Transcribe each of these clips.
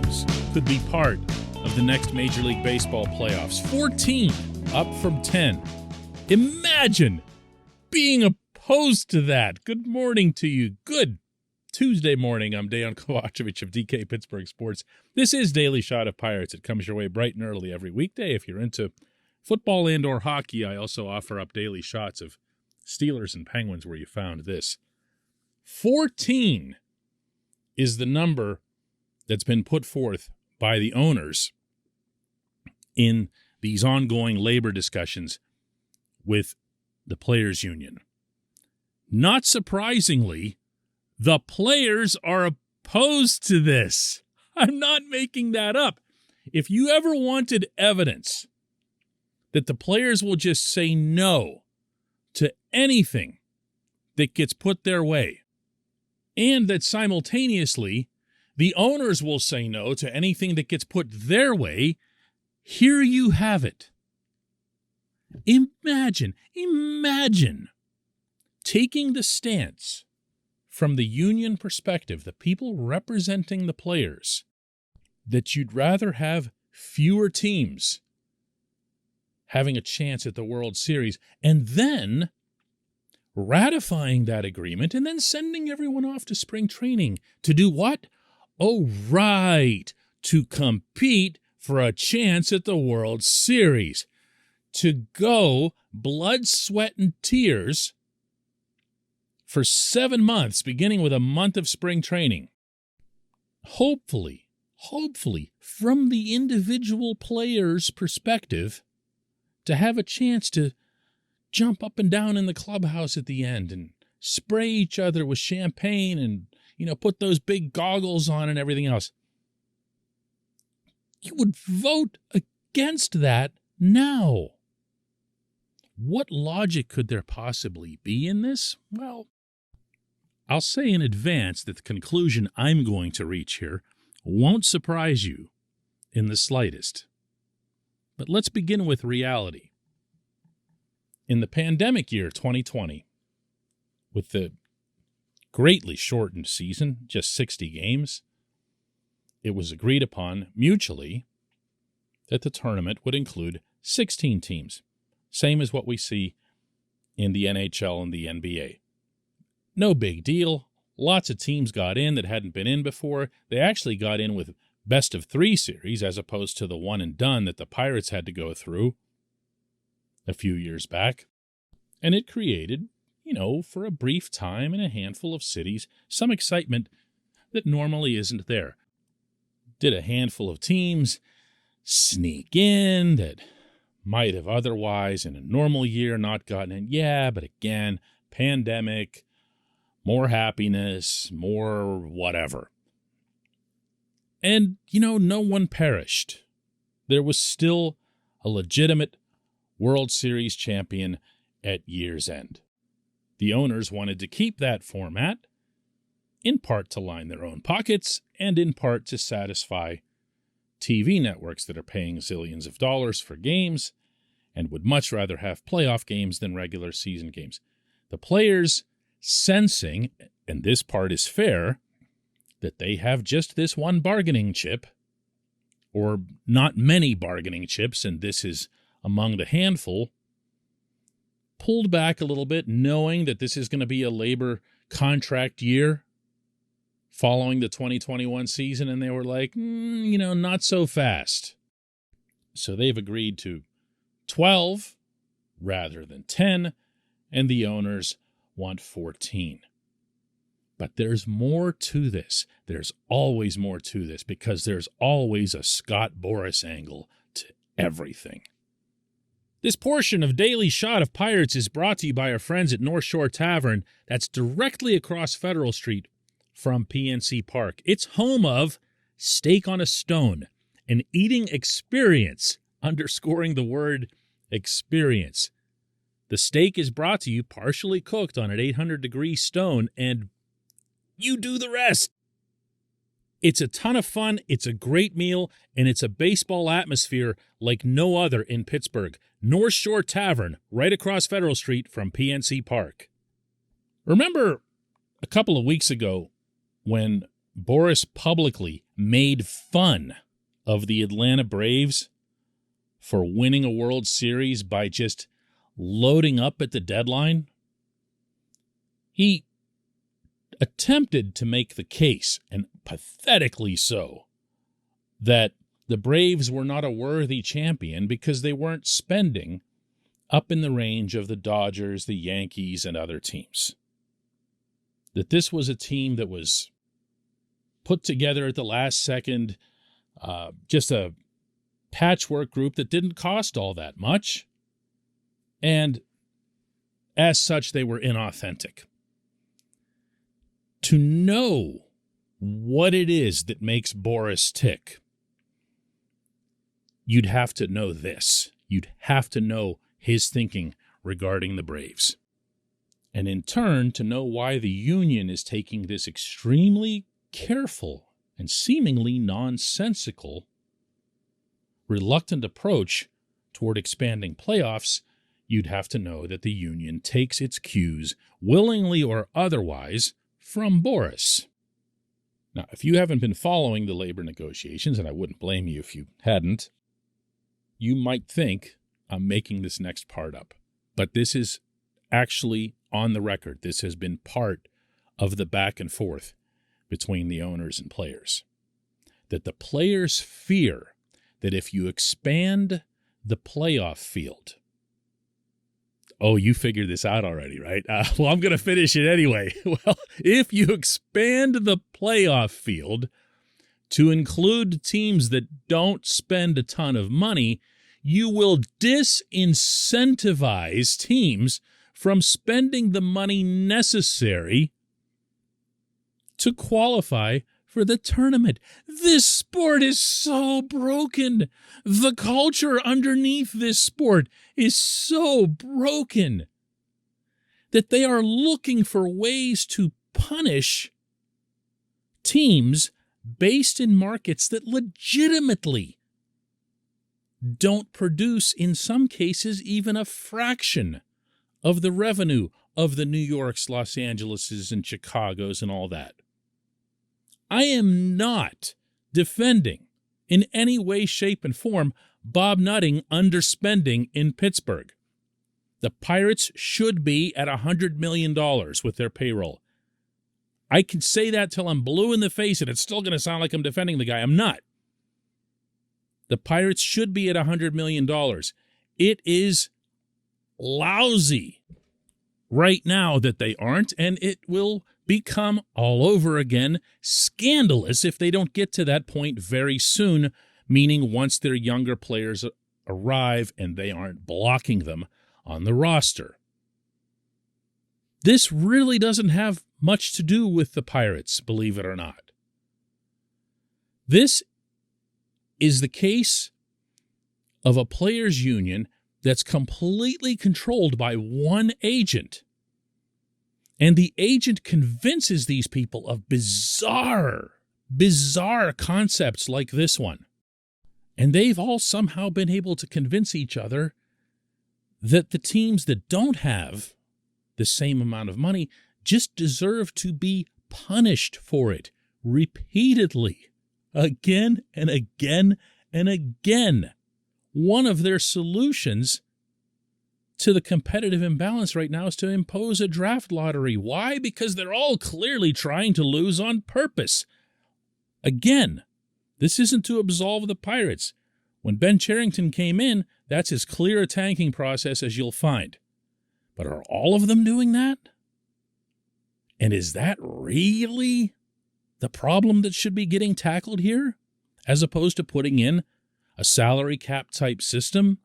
teams could be part of the next Major League Baseball playoffs. 14 up from 10. Imagine being opposed to that. Good morning to you. Good Tuesday morning. I'm Dejan Kovacevic of DK Pittsburgh Sports. This is Daily Shot of Pirates. It comes your way bright and early every weekday. If you're into football and or hockey, I also offer up daily shots of Steelers and Penguins where you found this. 14 is the number that's been put forth by the owners in these ongoing labor discussions with the players' union. Not surprisingly, the players are opposed to this. I'm not making that up. If you ever wanted evidence that the players will just say no to anything that gets put their way, and that simultaneously the owners will say no to anything that gets put their way, here you have it. Imagine taking the stance from the union perspective, the people representing the players, that you'd rather have fewer teams having a chance at the World Series, and then ratifying that agreement and then sending everyone off to spring training to do what? Oh, right, to compete for a chance at the World Series, to go blood, sweat, and tears for 7 months, beginning with a month of spring training. Hopefully, from the individual player's perspective, to have a chance to jump up and down in the clubhouse at the end and spray each other with champagne and, put those big goggles on and everything else. You would vote against that now. What logic could there possibly be in this? Well, I'll say in advance that the conclusion I'm going to reach here won't surprise you in the slightest. But let's begin with reality. In the pandemic year 2020, with the greatly shortened season, just 60 games, it was agreed upon mutually that the tournament would include 16 teams, same as what we see in the NHL and the NBA. No big deal. Lots of teams got in that hadn't been in before. They actually got in with best-of-3 series as opposed to the one-and-done that the Pirates had to go through a few years back. And it created, for a brief time in a handful of cities, some excitement that normally isn't there. Did a handful of teams sneak in that might have otherwise in a normal year not gotten in? Yeah, but again, pandemic, more happiness, more whatever. And, no one perished. There was still a legitimate World Series champion at year's end. The owners wanted to keep that format, in part to line their own pockets, and in part to satisfy TV networks that are paying zillions of dollars for games and would much rather have playoff games than regular season games. The players sensing, and this part is fair, that they have just this one bargaining chip, or not many bargaining chips, and this is among the handful, pulled back a little bit, knowing that this is going to be a labor contract year following the 2021 season, and they were like, not so fast. So they've agreed to 12 rather than 10, and the owners want 14. But there's more to this. There's always more to this, because there's always a Scott Boras angle to everything. This portion of Daily Shot of Pirates is brought to you by our friends at North Shore Tavern. That's directly across Federal Street from PNC Park. It's home of Steak on a Stone, an eating experience, underscoring the word experience. The steak is brought to you partially cooked on an 800-degree stone, and you do the rest. It's a ton of fun, it's a great meal, and it's a baseball atmosphere like no other in Pittsburgh. North Shore Tavern, right across Federal Street from PNC Park. Remember a couple of weeks ago when Boris publicly made fun of the Atlanta Braves for winning a World Series by just loading up at the deadline. He attempted to make the case, and pathetically so, that the Braves were not a worthy champion because they weren't spending up in the range of the Dodgers, the Yankees, and other teams. That this was a team that was put together at the last second, just a patchwork group that didn't cost all that much, and as such, they were inauthentic. To know what it is that makes Boris tick, you'd have to know this. You'd have to know his thinking regarding the Braves. And in turn, to know why the union is taking this extremely careful and seemingly nonsensical, reluctant approach toward expanding playoffs, you'd have to know that the union takes its cues, willingly or otherwise, from Boris. Now, if you haven't been following the labor negotiations, and I wouldn't blame you if you hadn't, you might think I'm making this next part up. But this is actually on the record. This has been part of the back and forth between the owners and players. That the players fear that if you expand the playoff field, oh, you figured this out already, right? Well, I'm going to finish it anyway. Well, if you expand the playoff field to include teams that don't spend a ton of money, you will disincentivize teams from spending the money necessary to qualify for the tournament. This sport is so broken. The culture underneath this sport is so broken that they are looking for ways to punish teams based in markets that legitimately don't produce, in some cases, even a fraction of the revenue of the New Yorks, Los Angeleses, and Chicagos and all that. I am not defending in any way, shape, and form Bob Nutting underspending in Pittsburgh. The Pirates should be at $100 million with their payroll. I can say that till I'm blue in the face, and it's still going to sound like I'm defending the guy. I'm not. The Pirates should be at $100 million. It is lousy right now that they aren't, and it will become all over again scandalous if they don't get to that point very soon, meaning once their younger players arrive and they aren't blocking them on the roster. This really doesn't have much to do with the Pirates, believe it or not. This is the case of a players' union that's completely controlled by one agent. And the agent convinces these people of bizarre concepts like this one. And they've all somehow been able to convince each other that the teams that don't have the same amount of money just deserve to be punished for it repeatedly, again and again and again. One of their solutions to the competitive imbalance right now is to impose a draft lottery. Why? Because they're all clearly trying to lose on purpose. Again, this isn't to absolve the Pirates. When Ben Cherington came in, that's as clear a tanking process as you'll find. But are all of them doing that? And is that really the problem that should be getting tackled here? As opposed to putting in a salary cap type system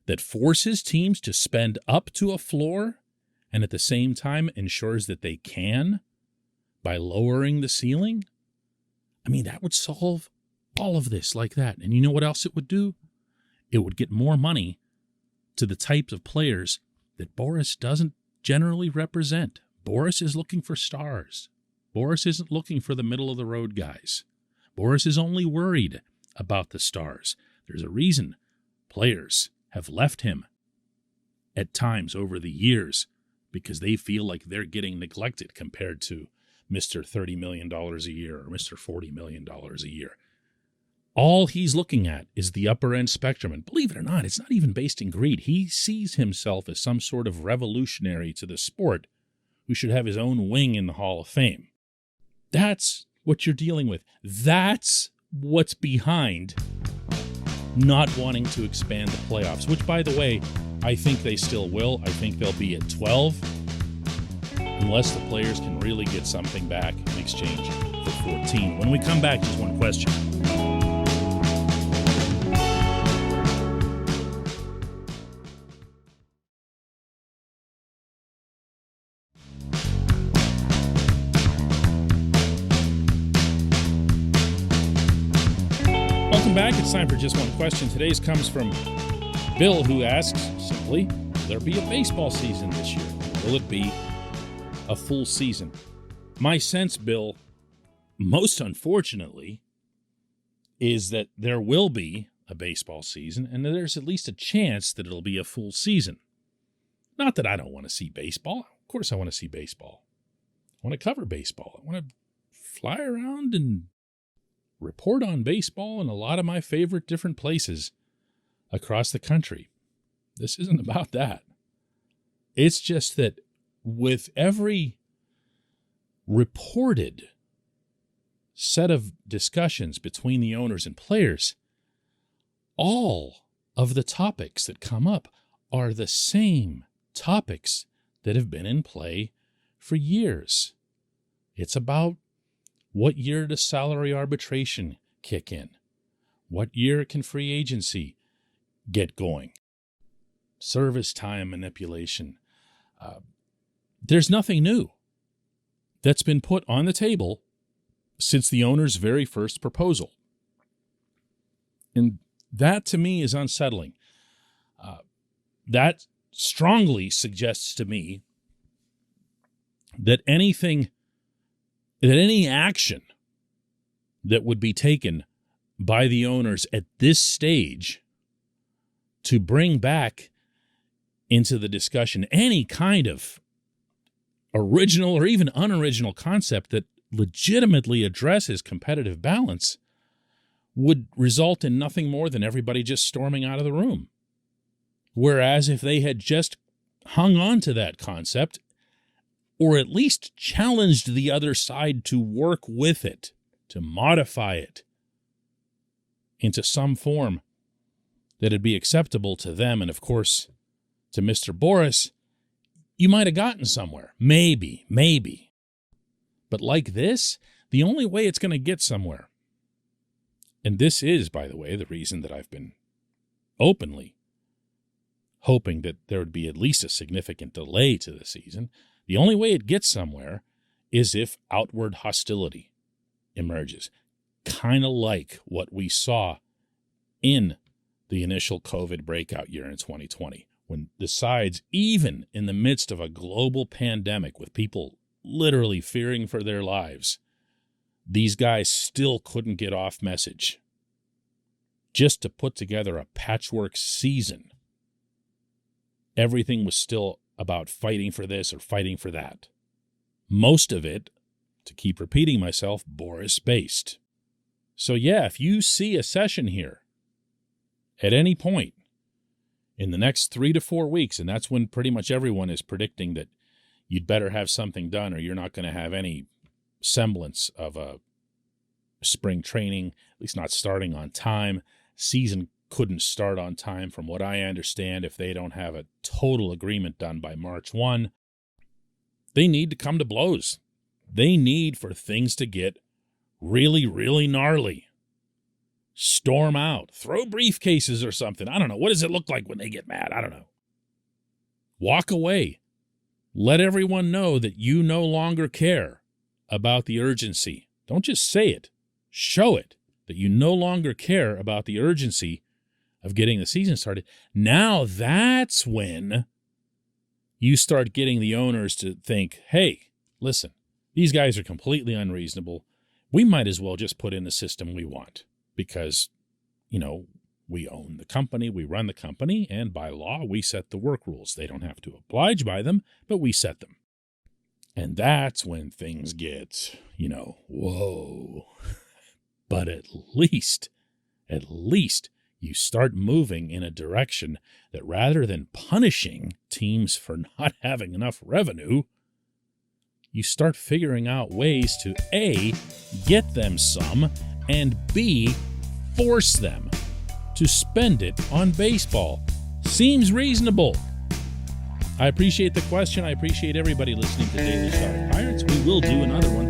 that forces teams to spend up to a floor and at the same time ensures that they can by lowering the ceiling? I mean, that would solve all of this like that. And you know what else it would do? It would get more money to the types of players that Boris doesn't generally represent. Boris is looking for stars. Boris isn't looking for the middle-of-the-road guys. Boris is only worried about the stars. There's a reason players have left him at times over the years because they feel like they're getting neglected compared to Mr. $30 million a year or Mr. $40 million a year. All he's looking at is the upper end spectrum. And believe it or not, it's not even based in greed. He sees himself as some sort of revolutionary to the sport who should have his own wing in the Hall of Fame. That's what you're dealing with. That's what's behind not wanting to expand the playoffs, which, by the way, I think they still will. I think they'll be at 12 unless the players can really get something back in exchange for 14. When we come back, just one question. Welcome back. It's time for Just One Question. Today's comes from Bill, who asks simply, will there be a baseball season this year? Will it be a full season? My sense, Bill, most unfortunately, is that there will be a baseball season, and there's at least a chance that it'll be a full season. Not that I don't want to see baseball. Of course I want to see baseball. I want to cover baseball. I want to fly around and report on baseball in a lot of my favorite different places across the country. This isn't about that. It's just that with every reported set of discussions between the owners and players, all of the topics that come up are the same topics that have been in play for years. It's about what year does salary arbitration kick in? What year can free agency get going? Service time manipulation. There's nothing new that's been put on the table since the owner's very first proposal. And that, to me, is unsettling. That strongly suggests to me that any action that would be taken by the owners at this stage to bring back into the discussion any kind of original or even unoriginal concept that legitimately addresses competitive balance would result in nothing more than everybody just storming out of the room. Whereas if they had just hung on to that concept, or at least challenged the other side to work with it, to modify it into some form that'd be acceptable to them and, of course, to Mr. Boris, you might have gotten somewhere. Maybe. But like this, the only way it's going to get somewhere, and this is, by the way, the reason that I've been openly hoping that there would be at least a significant delay to the season, the only way it gets somewhere is if outward hostility emerges, kind of like what we saw in the initial COVID breakout year in 2020, when the sides, even in the midst of a global pandemic with people literally fearing for their lives, these guys still couldn't get off message just to put together a patchwork season. Everything was still about fighting for this or fighting for that. Most of it, to keep repeating myself, Boris-based. So yeah, if you see a session here at any point in the next 3 to 4 weeks, and that's when pretty much everyone is predicting that you'd better have something done or you're not going to have any semblance of a spring training, at least not starting on time. Season couldn't start on time from what I understand if they don't have a total agreement done by March 1. They need to come to blows. They need for things to get really, really gnarly. Storm out. Throw briefcases or something. I don't know. What does it look like when they get mad? I don't know. Walk away. Let everyone know that you no longer care about the urgency. Don't just say it. Show it that you no longer care about the urgency of getting the season started. Now that's when you start getting the owners to think, hey, listen, these guys are completely unreasonable. We might as well just put in the system we want because, we own the company, we run the company, and by law, we set the work rules. They don't have to oblige by them, but we set them. And that's when things get, whoa. But at least you start moving in a direction that rather than punishing teams for not having enough revenue, you start figuring out ways to A, get them some, and B, force them to spend it on baseball. Seems reasonable. I appreciate the question. I appreciate everybody listening to Daily Shot of Pirates. We will do another one